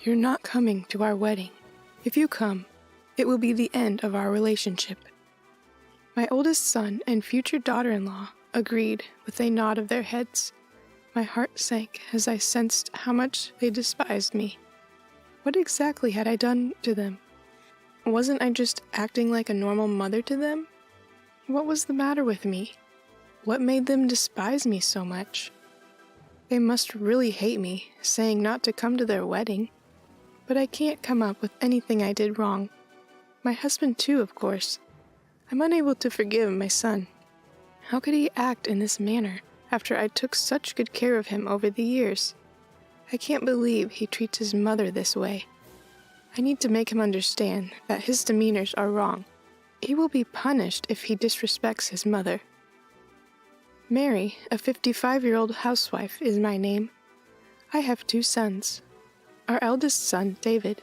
You're not coming to our wedding. If you come, it will be the end of our relationship." My oldest son and future daughter-in-law agreed with a nod of their heads. My heart sank as I sensed how much they despised me. What exactly had I done to them? Wasn't I just acting like a normal mother to them? What was the matter with me? What made them despise me so much? They must really hate me, saying not to come to their wedding. But I can't come up with anything I did wrong. My husband too, of course. I'm unable to forgive my son. How could he act in this manner after I took such good care of him over the years? I can't believe he treats his mother this way. I need to make him understand that his demeanors are wrong. He will be punished if he disrespects his mother. Mary, a 55-year-old housewife, is my name. I have 2 sons. Our eldest son, David,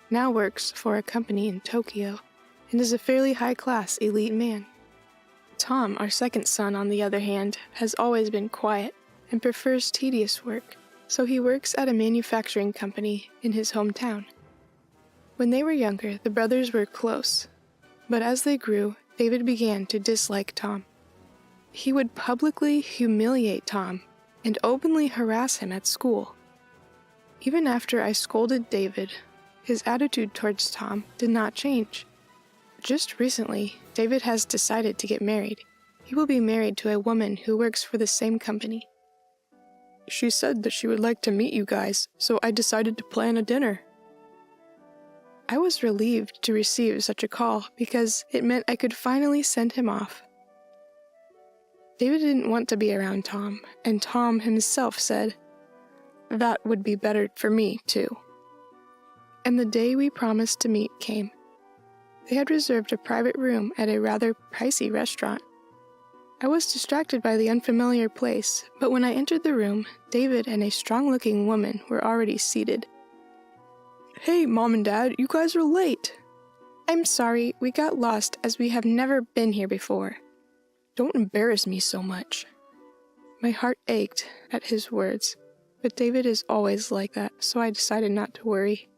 now works for a company in Tokyo and is a fairly high-class elite man. Tom, our second son, on the other hand, has always been quiet and prefers tedious work, so he works at a manufacturing company in his hometown. When they were younger, the brothers were close, but as they grew, David began to dislike Tom. He would publicly humiliate Tom and openly harass him at school. Even after I scolded David, his attitude towards Tom did not change. Just recently, David has decided to get married. He will be married to a woman who works for the same company. "She said that she would like to meet you guys, so I decided to plan a dinner." I was relieved to receive such a call because it meant I could finally send him off. David didn't want to be around Tom, and Tom himself said, "That would be better for me, too." And the day we promised to meet came. They had reserved a private room at a rather pricey restaurant. I was distracted by the unfamiliar place, but when I entered the room, David and a strong-looking woman were already seated. "Hey, Mom and Dad, you guys are late." "I'm sorry, we got lost as we have never been here before." "Don't embarrass me so much." My heart ached at his words, but David is always like that, so I decided not to worry.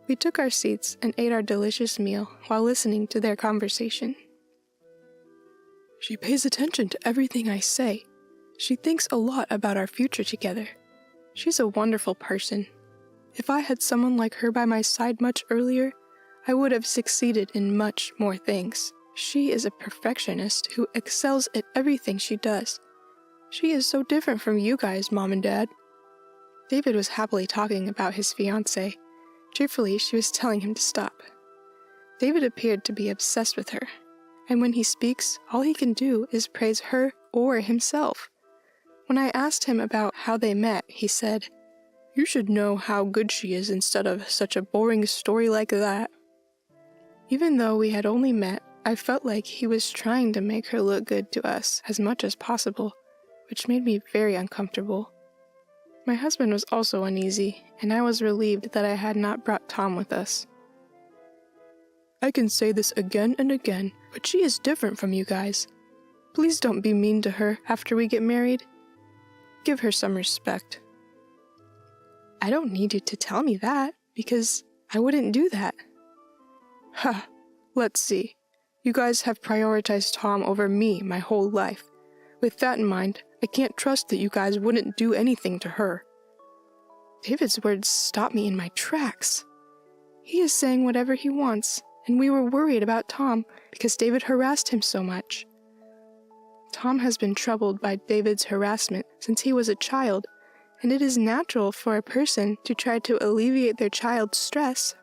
We took our seats and ate our delicious meal while listening to their conversation. "She pays attention to everything I say. She thinks a lot about our future together. She's a wonderful person. If I had someone like her by my side much earlier, I would have succeeded in much more things. She is a perfectionist who excels at everything she does. She is so different from you guys, Mom and Dad." David was happily talking about his fiancée. Cheerfully, she was telling him to stop. David appeared to be obsessed with her, and when he speaks, all he can do is praise her or himself. When I asked him about how they met, he said, "You should know how good she is instead of such a boring story like that." Even though we had only met, I felt like he was trying to make her look good to us as much as possible, which made me very uncomfortable. My husband was also uneasy, and I was relieved that I had not brought Tom with us. "I can say this again and again, but she is different from you guys. Please don't be mean to her after we get married. Give her some respect." "I don't need you to tell me that, because I wouldn't do that." "Ha, let's see. You guys have prioritized Tom over me my whole life. With that in mind, I can't trust that you guys wouldn't do anything to her." David's words stopped me in my tracks. He is saying whatever he wants, and we were worried about Tom because David harassed him so much. Tom has been troubled by David's harassment since he was a child, and it is natural for a person to try to alleviate their child's stress.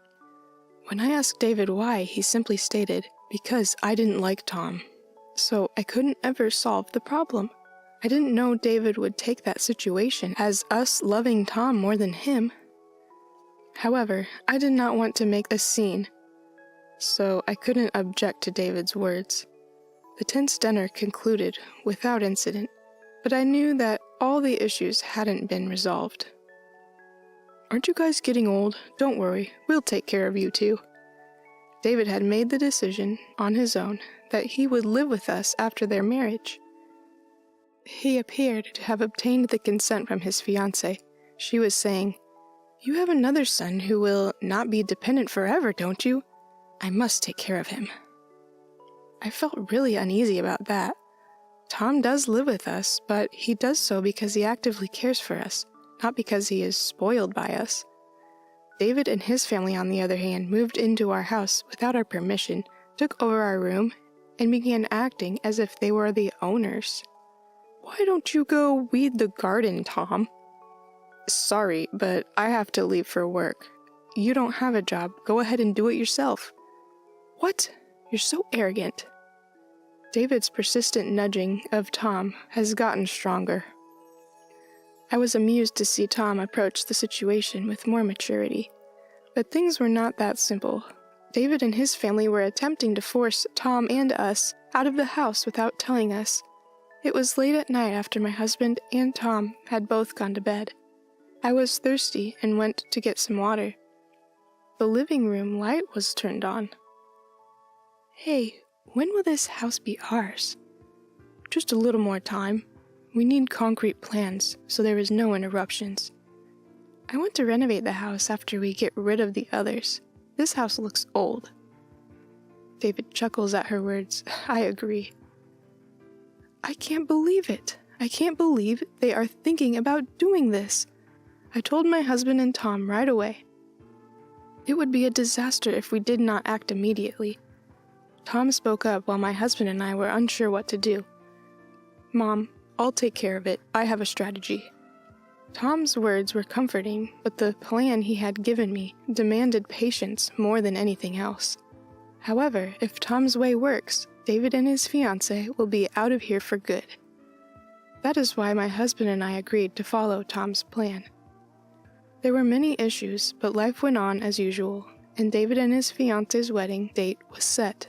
When I asked David why, he simply stated, "Because I didn't like Tom, so I couldn't ever solve the problem." I didn't know David would take that situation as us loving Tom more than him. However, I did not want to make a scene, so I couldn't object to David's words. The tense dinner concluded without incident, but I knew that all the issues hadn't been resolved. "Aren't you guys getting old? Don't worry, we'll take care of you two." David had made the decision on his own that he would live with us after their marriage. He appeared to have obtained the consent from his fiancée. She was saying, You have another son who will not be dependent forever, don't you? I must take care of him. I felt really uneasy about that. Tom does live with us, but he does so because he actively cares for us, not because he is spoiled by us. David and his family, on the other hand, moved into our house without our permission, took over our room, and began acting as if they were the owners. Why don't you go weed the garden, Tom? Sorry, but I have to leave for work. You don't have a job. Go ahead and do it yourself. What? You're so arrogant. David's persistent nudging of Tom has gotten stronger. I was amused to see Tom approach the situation with more maturity. But things were not that simple. David and his family were attempting to force Tom and us out of the house without telling us. It was late at night after my husband and Tom had both gone to bed. I was thirsty and went to get some water. The living room light was turned on. Hey, when will this house be ours? Just a little more time. We need concrete plans, so there is no interruptions. I want to renovate the house after we get rid of the others. This house looks old. David chuckles at her words. I agree. I can't believe it. I can't believe they are thinking about doing this. I told my husband and Tom right away. It would be a disaster if we did not act immediately. Tom spoke up while my husband and I were unsure what to do. Mom, I'll take care of it. I have a strategy. Tom's words were comforting, but the plan he had given me demanded patience more than anything else. However, if Tom's way works, David and his fiancée will be out of here for good. That is why my husband and I agreed to follow Tom's plan. There were many issues, but life went on as usual, and David and his fiancée's wedding date was set.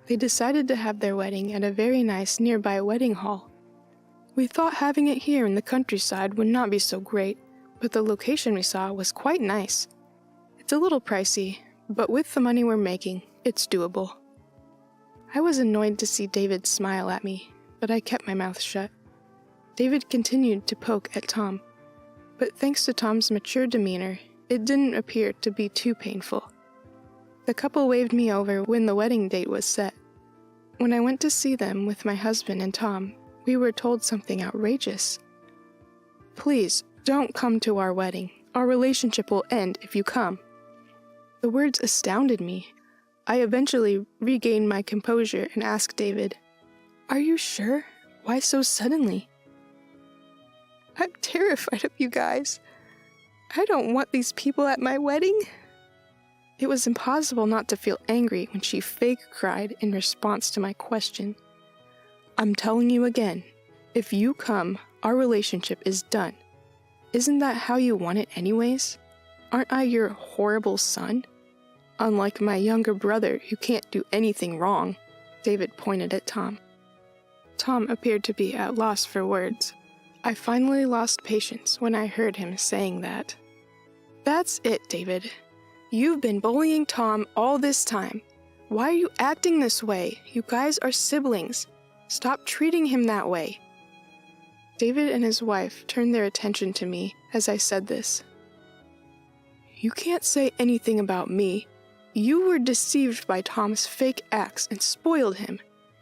They decided to have their wedding at a very nice nearby wedding hall. We thought having it here in the countryside would not be so great, but the location we saw was quite nice. It's a little pricey, but with the money we're making, it's doable. I was annoyed to see David smile at me, but I kept my mouth shut. David continued to poke at Tom, but thanks to Tom's mature demeanor, it didn't appear to be too painful. The couple waved me over when the wedding date was set. When I went to see them with my husband and Tom, we were told something outrageous. Please, don't come to our wedding. Our relationship will end if you come. The words astounded me. I eventually regained my composure and asked David, Are you sure? Why so suddenly? I'm terrified of you guys. I don't want these people at my wedding. It was impossible not to feel angry when she fake cried in response to my question. I'm telling you again, if you come, our relationship is done. Isn't that how you want it anyways? Aren't I your horrible son? Unlike my younger brother who can't do anything wrong, David pointed at Tom. Tom appeared to be at loss for words. I finally lost patience when I heard him saying that. That's it, David. You've been bullying Tom all this time. Why are you acting this way? You guys are siblings. Stop treating him that way. David and his wife turned their attention to me as I said this. You can't say anything about me. You were deceived by Tom's fake acts and spoiled him.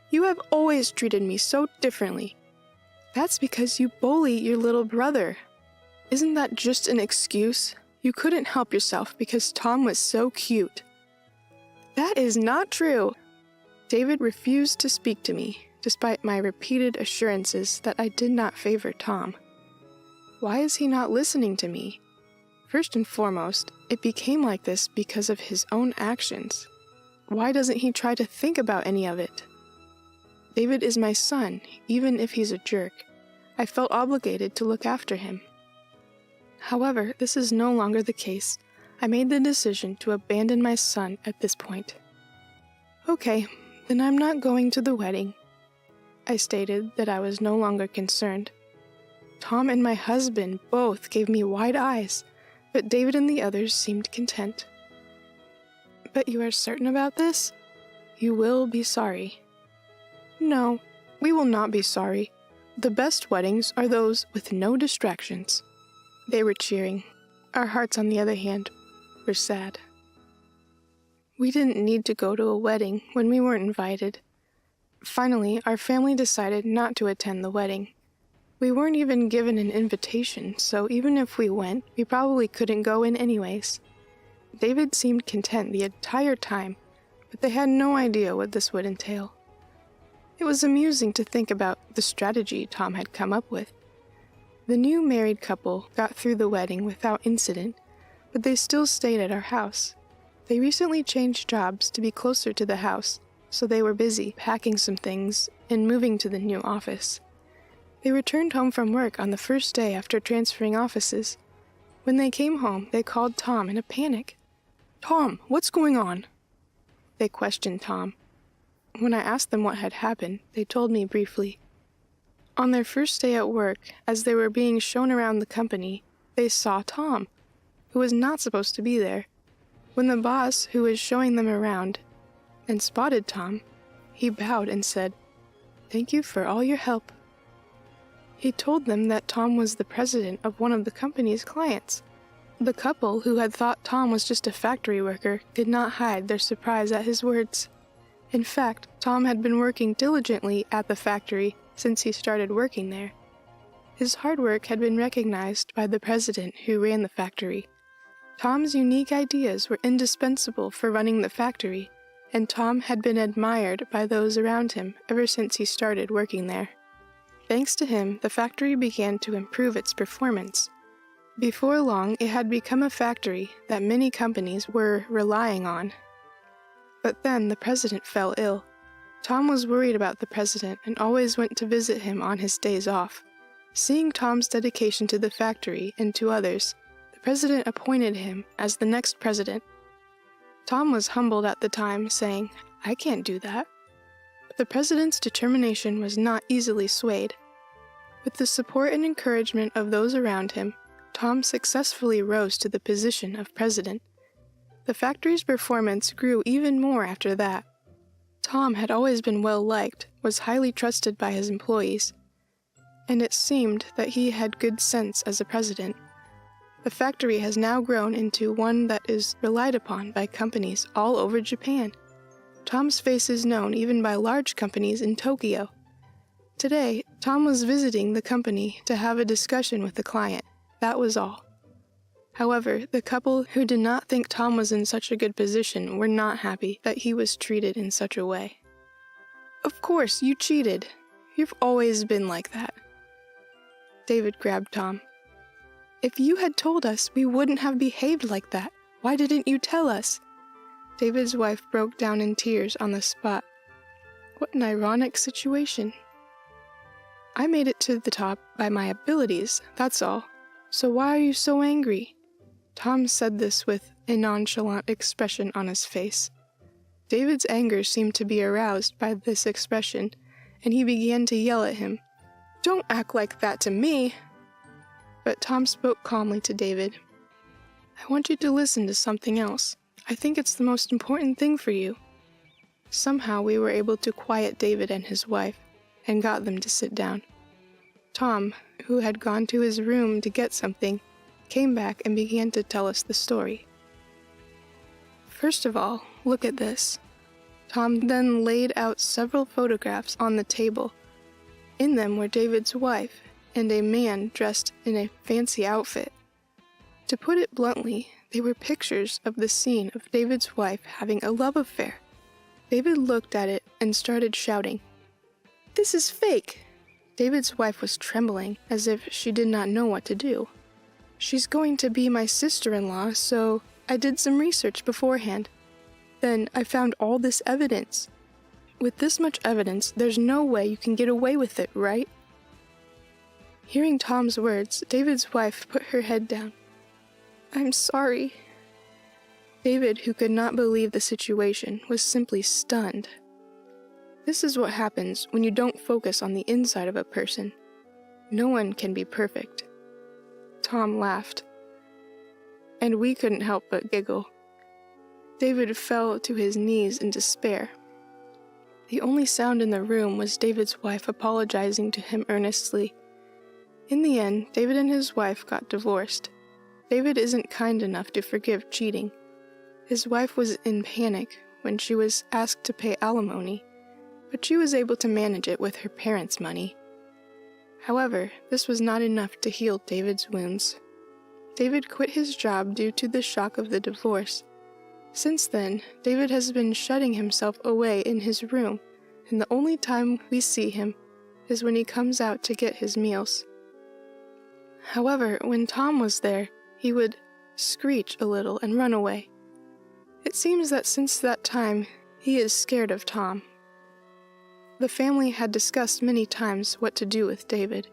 You have always treated me so differently. That's because you bully your little brother. Isn't that just an excuse? You couldn't help yourself because Tom was so cute. That is not true. David refused to speak to me, despite my repeated assurances that I did not favor Tom. Why is he not listening to me? First and foremost, it became like this because of his own actions. Why doesn't he try to think about any of it? David is my son, even if he's a jerk. I felt obligated to look after him. However, this is no longer the case. I made the decision to abandon my son at this point. Okay, then I'm not going to the wedding. I stated that I was no longer concerned. Tom and my husband both gave me wide eyes, but David and the others seemed content. But you are certain about this? You will be sorry. No, we will not be sorry. The best weddings are those with no distractions. They were cheering. Our hearts, on the other hand, were sad. We didn't need to go to a wedding when we weren't invited. Finally, our family decided not to attend the wedding. We weren't even given an invitation, so even if we went, we probably couldn't go in anyways. David seemed content the entire time, but they had no idea what this would entail. It was amusing to think about the strategy Tom had come up with. The new married couple got through the wedding without incident, but they still stayed at our house. They recently changed jobs to be closer to the house, so they were busy packing some things and moving to the new office. They returned home from work on the first day after transferring offices. When they came home, they called Tom in a panic. "Tom, what's going on?" They questioned Tom. When I asked them what had happened, they told me briefly. On their first day at work, as they were being shown around the company, they saw Tom, who was not supposed to be there. When the boss, who was showing them around, and spotted Tom, he bowed and said, "Thank you for all your help." He told them that Tom was the president of one of the company's clients. The couple, who had thought Tom was just a factory worker, did not hide their surprise at his words. In fact, Tom had been working diligently at the factory since he started working there. His hard work had been recognized by the president who ran the factory. Tom's unique ideas were indispensable for running the factory, and Tom had been admired by those around him ever since he started working there. Thanks to him, the factory began to improve its performance. Before long, it had become a factory that many companies were relying on. But then the president fell ill. Tom was worried about the president and always went to visit him on his days off. Seeing Tom's dedication to the factory and to others, the president appointed him as the next president. Tom was humbled at the time, saying, "I can't do that." But the president's determination was not easily swayed. With the support and encouragement of those around him, Tom successfully rose to the position of president. The factory's performance grew even more after that. Tom had always been well-liked, was highly trusted by his employees, and it seemed that he had good sense as a president. The factory has now grown into one that is relied upon by companies all over Japan. Tom's face is known even by large companies in Tokyo. Today, Tom was visiting the company to have a discussion with the client. That was all. However, the couple who did not think Tom was in such a good position were not happy that he was treated in such a way. "Of course, you cheated. You've always been like that." David grabbed Tom. "If you had told us, we wouldn't have behaved like that. Why didn't you tell us?" David's wife broke down in tears on the spot. What an ironic situation. "I made it to the top by my abilities, that's all. So why are you so angry?" Tom said this with a nonchalant expression on his face. David's anger seemed to be aroused by this expression, and he began to yell at him. "Don't act like that to me!" But Tom spoke calmly to David. "I want you to listen to something else. I think it's the most important thing for you." Somehow we were able to quiet David and his wife, and got them to sit down. Tom, who had gone to his room to get something, came back and began to tell us the story. "First of all, look at this." Tom then laid out several photographs on the table. In them were David's wife and a man dressed in a fancy outfit. To put it bluntly, they were pictures of the scene of David's wife having a love affair. David looked at it and started shouting, "This is fake!" David's wife was trembling, as if she did not know what to do. "She's going to be my sister-in-law, so I did some research beforehand. Then I found all this evidence. With this much evidence, there's no way you can get away with it, right?" Hearing Tom's words, David's wife put her head down. "I'm sorry." David, who could not believe the situation, was simply stunned. This is what happens when you don't focus on the inside of a person. No one can be perfect. Tom laughed, and we couldn't help but giggle. David fell to his knees in despair. The only sound in the room was David's wife apologizing to him earnestly. In the end, David and his wife got divorced. David isn't kind enough to forgive cheating. His wife was in panic when she was asked to pay alimony, but she was able to manage it with her parents' money. However, this was not enough to heal David's wounds. David quit his job due to the shock of the divorce. Since then, David has been shutting himself away in his room, and the only time we see him is when he comes out to get his meals. However, when Tom was there, he would screech a little and run away. It seems that since that time, he is scared of Tom. The family had discussed many times what to do with David.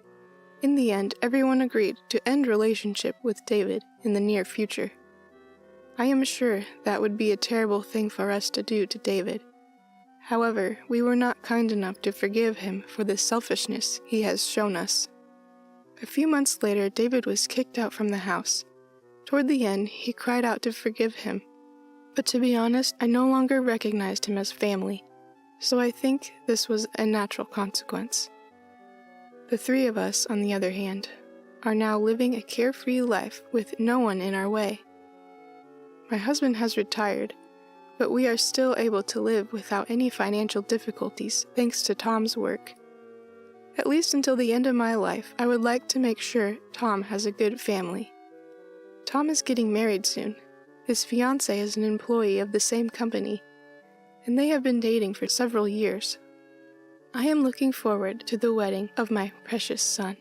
In the end, everyone agreed to end relationship with David in the near future. I am sure that would be a terrible thing for us to do to David. However, we were not kind enough to forgive him for the selfishness he has shown us. A few months later, David was kicked out from the house. Toward the end, he cried out to forgive him. But to be honest, I no longer recognized him as family, so I think this was a natural consequence. The three of us, on the other hand, are now living a carefree life with no one in our way. My husband has retired, but we are still able to live without any financial difficulties thanks to Tom's work. At least until the end of my life, I would like to make sure Tom has a good family. Tom is getting married soon. His fiancée is an employee of the same company, and they have been dating for several years. I am looking forward to the wedding of my precious son.